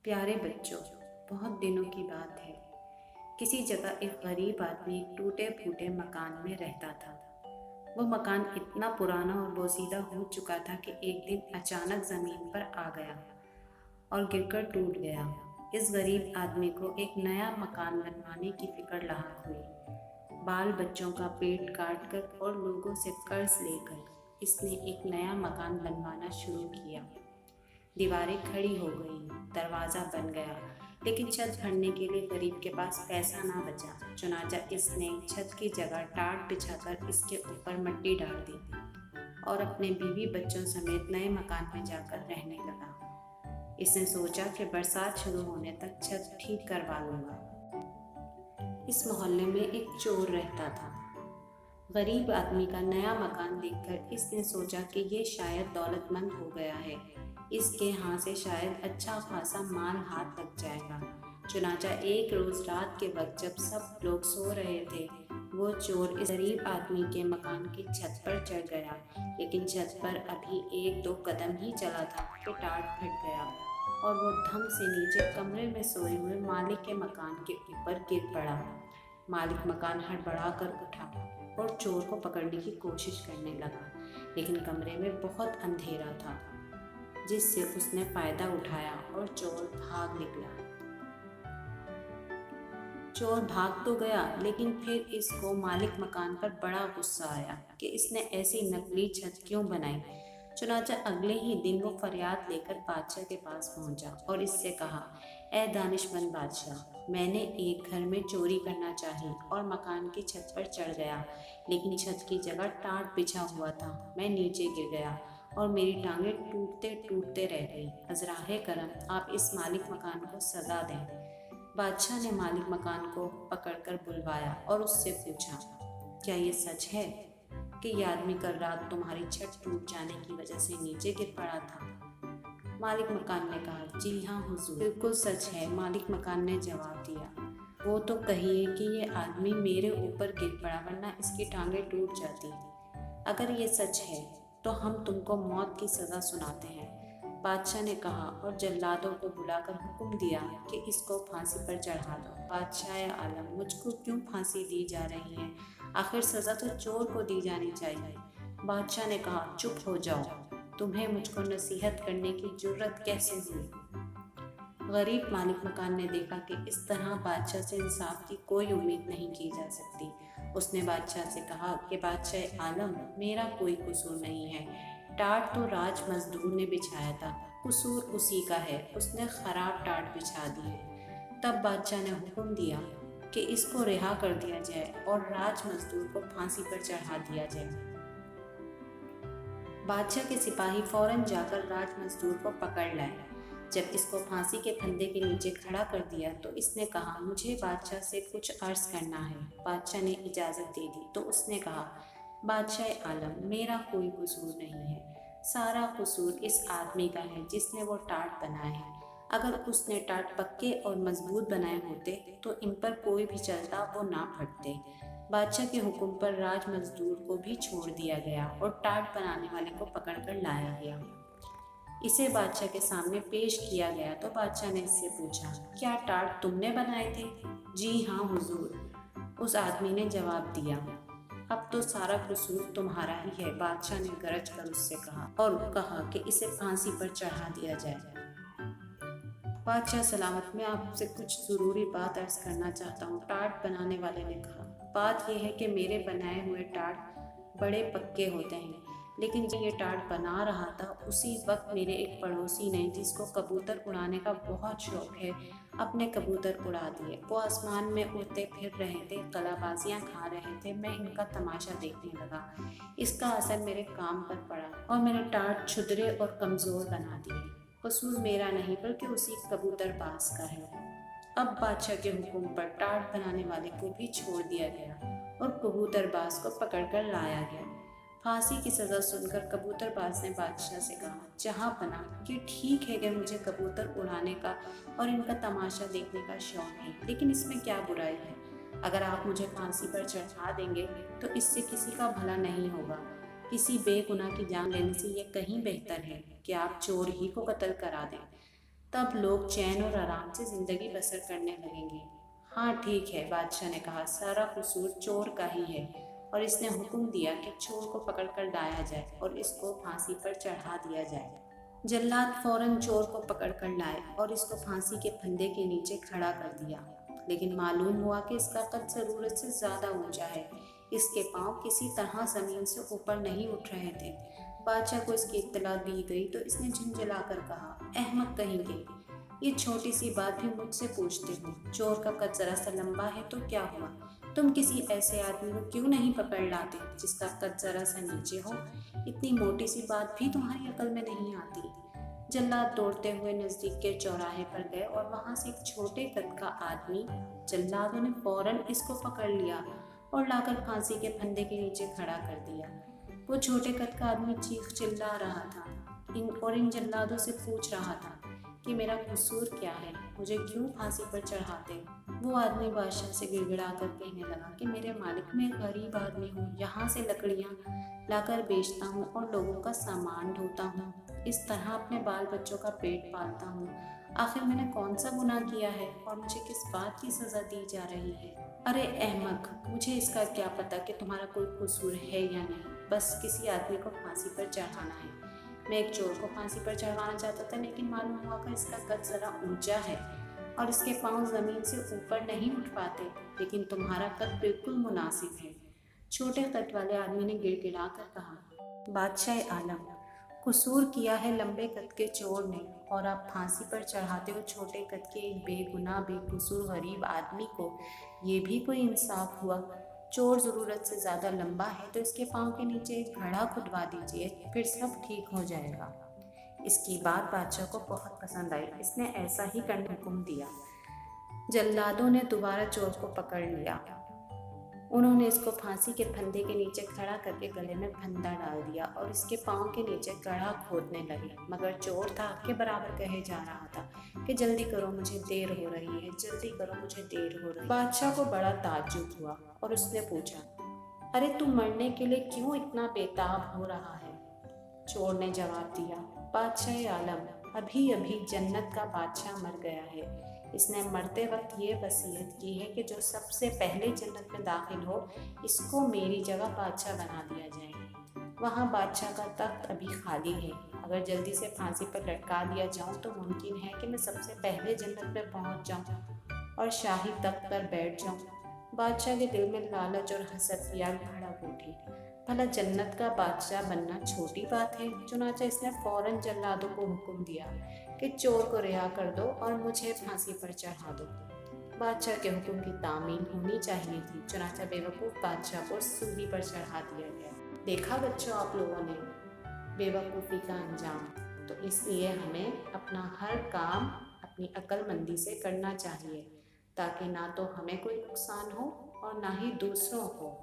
प्यारे बच्चों, बहुत दिनों की बात है। किसी जगह एक गरीब आदमी एक टूटे फूटे मकान में रहता था। वो मकान इतना पुराना और बोसीदा हो चुका था कि एक दिन अचानक ज़मीन पर आ गया और गिरकर टूट गया। इस गरीब आदमी को एक नया मकान बनवाने की फिक्र लाहक हुई। बाल बच्चों का पेट काट कर और लोगों से कर्ज लेकर इसने एक नया मकान बनवाना शुरू किया। दीवारें खड़ी हो गई, दरवाज़ा बन गया, लेकिन छत भरने के लिए गरीब के पास पैसा ना बचा। चुनाचा इसने छत की जगह टाट बिछाकर इसके ऊपर मिट्टी डाल दी और अपने बीवी बच्चों समेत नए मकान में जाकर रहने लगा। इसने सोचा कि बरसात शुरू होने तक छत ठीक करवा लूँगा। इस मोहल्ले में एक चोर रहता था। गरीब आदमी का नया मकान देखकर इसने सोचा कि ये शायद दौलतमंद हो गया है, इसके यहाँ से शायद अच्छा खासा माल हाथ लग जाएगा। चुनाचा एक रोज रात के वक्त जब सब लोग सो रहे थे, वो चोर इस गरीब आदमी के मकान की छत पर चढ़ गया। लेकिन छत पर अभी एक दो कदम ही चला था कि टाट फट गया और वो धम से नीचे कमरे में सोए हुए मालिक के मकान के ऊपर गिर पड़ा। मालिक मकान हड़बड़ा कर उठा और चोर को पकड़ने की कोशिश करने लगा, लेकिन कमरे में बहुत अंधेरा था, जिससे उसने फायदा उठाया और चोर भाग निकला। चोर भाग तो गया, लेकिन फिर इसको मालिक मकान पर बड़ा गुस्सा आया कि इसने ऐसी नकली छत क्यों बनाई। चुनाचा अगले ही दिन वो फरियाद लेकर बादशाह के पास पहुंचा और इससे कहा, ए दानिशमंद बादशाह, मैंने एक घर में चोरी करना चाही और मकान की छत पर चढ़ गया, लेकिन छत की जगह टाट बिछा हुआ था। मैं नीचे गिर गया और मेरी टांगें टूटते टूटते रह गई। अज़राहे करम, आप इस मालिक मकान को सज़ा दें। बादशाह ने मालिक मकान को पकड़कर बुलवाया और उससे पूछा, क्या ये सच है कि ये आदमी कल रात तुम्हारी छत टूट जाने की वजह से नीचे गिर पड़ा था? मालिक मकान ने कहा, जी हाँ हुजूर, बिल्कुल सच है। मालिक मकान ने जवाब दिया, वो तो कहिए कि ये आदमी मेरे ऊपर गिर पड़ा, वरना इसकी टांगें टूट जाती। अगर ये सच है तो हम तुमको मौत की सज़ा सुनाते हैं। बादशाह ने कहा और जल्लादों को बुलाकर हुक्म दिया कि इसको फांसी पर चढ़ा दो। बादशाह आलम, मुझको क्यों फांसी दी जा रही है? आखिर सज़ा तो चोर को दी जानी चाहिए। बादशाह ने कहा, चुप हो जाओ, तुम्हें मुझको नसीहत करने की जुर्रत कैसे हुई? गरीब मालिक मकान ने देखा कि इस तरह बादशाह से इंसाफ की कोई उम्मीद नहीं की जा सकती। उसने बादशाह से कहा कि बादशाह आलम, मेरा कोई कसूर नहीं है। टाट तो राज मजदूर ने बिछाया था, कसूर उसी का है, उसने खराब टाट बिछा दी है। तब बादशाह ने हुक्म दिया कि इसको रिहा कर दिया जाए और राज मजदूर को फांसी पर चढ़ा दिया जाए। बादशाह के सिपाही फौरन जाकर राज मजदूर को पकड़ लाए। जब इसको फांसी के फंदे के नीचे खड़ा कर दिया तो इसने कहा, मुझे बादशाह से कुछ अर्ज करना है। बादशाह ने इजाज़त दे दी तो उसने कहा, बादशाह आलम, मेरा कोई कसूर नहीं है, सारा कसूर इस आदमी का है जिसने वो टाट बनाए हैं। अगर उसने टाट पक्के और मजबूत बनाए होते तो इन पर कोई भी चलता वो ना फटते। बादशाह के हुक्म पर राज मजदूर को भी छोड़ दिया गया और टाट बनाने वाले को पकड़कर लाया गया। इसे बादशाह के सामने पेश किया गया तो बादशाह ने इससे पूछा, क्या टाट तुमने बनाए थे? जी हाँ हुजूर, उस आदमी ने जवाब दिया। अब तो सारा कसूर तुम्हारा ही है, बादशाह ने गरज कर उससे कहा और कहा कि इसे फांसी पर चढ़ा दिया जाए। बादशाह सलामत, मैं आपसे कुछ ज़रूरी बात अर्ज करना चाहता हूँ, टाट बनाने वाले ने कहा। बात यह है कि मेरे बनाए हुए टाट बड़े पक्के होते हैं, लेकिन जब ये टाट बना रहा था उसी वक्त मेरे एक पड़ोसी ने, जिसको कबूतर उड़ाने का बहुत शौक है, अपने कबूतर उड़ा दिए। वो आसमान में उड़ते फिर रहे थे, कलाबाजियाँ खा रहे थे। मैं इनका तमाशा देखने लगा। इसका असर मेरे काम पर पड़ा और मेरे टाट छुदरे और कमज़ोर बना दिए। कसूर मेरा नहीं बल्कि उसी कबूतरबाज का है। अब बादशाह के हुक्म पर टाट बनाने वाले को भी छोड़ दिया गया और कबूतरबाज को पकड़कर लाया गया। फांसी की सज़ा सुनकर कबूतरबाज ने बादशाह से कहा, जहाँ बना कि ठीक है कि मुझे कबूतर उड़ाने का और इनका तमाशा देखने का शौक है, लेकिन इसमें क्या बुराई है? अगर आप मुझे फांसी पर चढ़ा देंगे तो इससे किसी का भला नहीं होगा। किसी बेगुनाह की जान लेने से ये कहीं बेहतर है कि आप चोर ही को कत्ल करा दें। तब लोग चैन और आराम से जिंदगी बसर करने लगेंगे। हाँ ठीक है, बादशाह ने कहा, सारा कसूर चोर का ही है। और इसने हुक्म दिया कि चोर को पकड़कर लाया जाए और इसको फांसी पर चढ़ा दिया जाए। जल्लाद फौरन चोर को पकड़कर लाए और इसको फांसी के फंदे के नीचे खड़ा कर दिया। लेकिन मालूम हुआ कि इसका कद ज़रूरत से ज़्यादा ऊंचा है। इसके पांव किसी तरह ज़मीन से ऊपर नहीं उठ रहे थे। बादशाह को इसकी इत्तला दी गई तो इसने झुंझलाकर कहा, अहमक कहेंगे, ये छोटी सी बात भी मुझसे पूछते हो। चोर का कद जरा सा लंबा है तो क्या हुआ? तुम किसी ऐसे आदमी को क्यों नहीं पकड़ लाते जिसका कद जरा सा नीचे हो? इतनी मोटी सी बात भी तुम्हारी अकल में नहीं आती। जल्लाद दौड़ते हुए नजदीक के चौराहे पर गए और वहां से एक छोटे कद का आदमी, जल्लादों ने फौरन इसको पकड़ लिया और लाकर फांसी के फंदे के नीचे खड़ा कर दिया। वो छोटे कद का आदमी चीख चिल्ला रहा था इन जल्लादों से पूछ रहा था कि मेरा कसूर क्या है, मुझे क्यों फांसी पर चढ़ाते? वो आदमी बादशाह से गिड़गिड़ा कर कहने लगा कि मेरे मालिक, मैं गरीब आदमी हूँ, यहाँ से लकड़ियाँ लाकर बेचता हूँ और लोगों का सामान ढोता हूँ। इस तरह अपने बाल बच्चों का पेट पालता हूँ। आखिर मैंने कौन सा गुनाह किया है और मुझे किस बात की सज़ा दी जा रही है? अरे अहमक, मुझे इसका क्या पता कि तुम्हारा कोई कसूर है या नहीं। बस किसी आदमी को फांसी पर चढ़ाना है। मैं एक चोर को फांसी पर चढ़वाना चाहता था, लेकिन मालूम हुआ कि इसका कद ज़रा ऊंचा है और इसके पांव ज़मीन से ऊपर नहीं उठ पाते। लेकिन तुम्हारा कद बिल्कुल मुनासिब है। छोटे कद वाले आदमी ने गिड़गिड़ा कर कहा, बादशाह आलम, कसूर किया है लंबे कद के चोर ने और आप फांसी पर चढ़ाते हो छोटे कद के एक बेगुनाह बेकसूर गरीब आदमी को। ये भी कोई इंसाफ हुआ? चोर ज़रूरत से ज़्यादा लंबा है तो इसके पाँव के नीचे एक घड़ा खुदवा दीजिए, फिर सब ठीक हो जाएगा। इसकी बात बादशाह को बहुत पसंद आई। इसने ऐसा ही करने हुक्म दिया। जल्लादों ने दोबारा चोर को पकड़ लिया। उन्होंने इसको फांसी के फंदे के नीचे खड़ा करके गले में फंदा डाल दिया और इसके पाँव के नीचे गड्ढा खोदने लगे। मगर चोर था के बराबर कहे जा रहा था कि जल्दी करो, मुझे देर हो रही है, जल्दी करो, मुझे देर हो रही है। बादशाह को बड़ा ताज्जुब हुआ और उसने पूछा, अरे तू मरने के लिए क्यों इतना बेताब हो रहा है? चोर ने जवाब दिया, बादशाह आलम, अभी अभी जन्नत का बादशाह मर गया है। इसने मरते वक्त ये वसीयत की है कि जो सबसे पहले जन्नत में दाखिल हो, इसको मेरी जगह बादशाह बना दिया जाए। वहाँ बादशाह का तख्त अभी खाली है। अगर जल्दी से फांसी पर लटका दिया जाऊँ तो मुमकिन है कि मैं सबसे पहले जन्नत में पहुँच जाऊँ और शाही तख्त पर बैठ जाऊँ। बादशाह के दिल में लालच और हसद की आग भड़क उठी। भला जन्नत का बादशाह बनना छोटी बात है? चुनाचा इसने फौरन जल्लादों को हुक्म दिया कि चोर को रिहा कर दो और मुझे फांसी पर चढ़ा दो। बादशाह के हुक्म की तामील होनी चाहिए थी। चुनाचा बेवकूफ़ बादशाह को सूली पर चढ़ा दिया गया। देखा बच्चों आप लोगों ने बेवकूफ़ी का अंजाम। तो इसलिए हमें अपना हर काम अपनी अक्लमंदी से करना चाहिए, ताकि ना तो हमें कोई नुकसान हो और ना ही दूसरों को।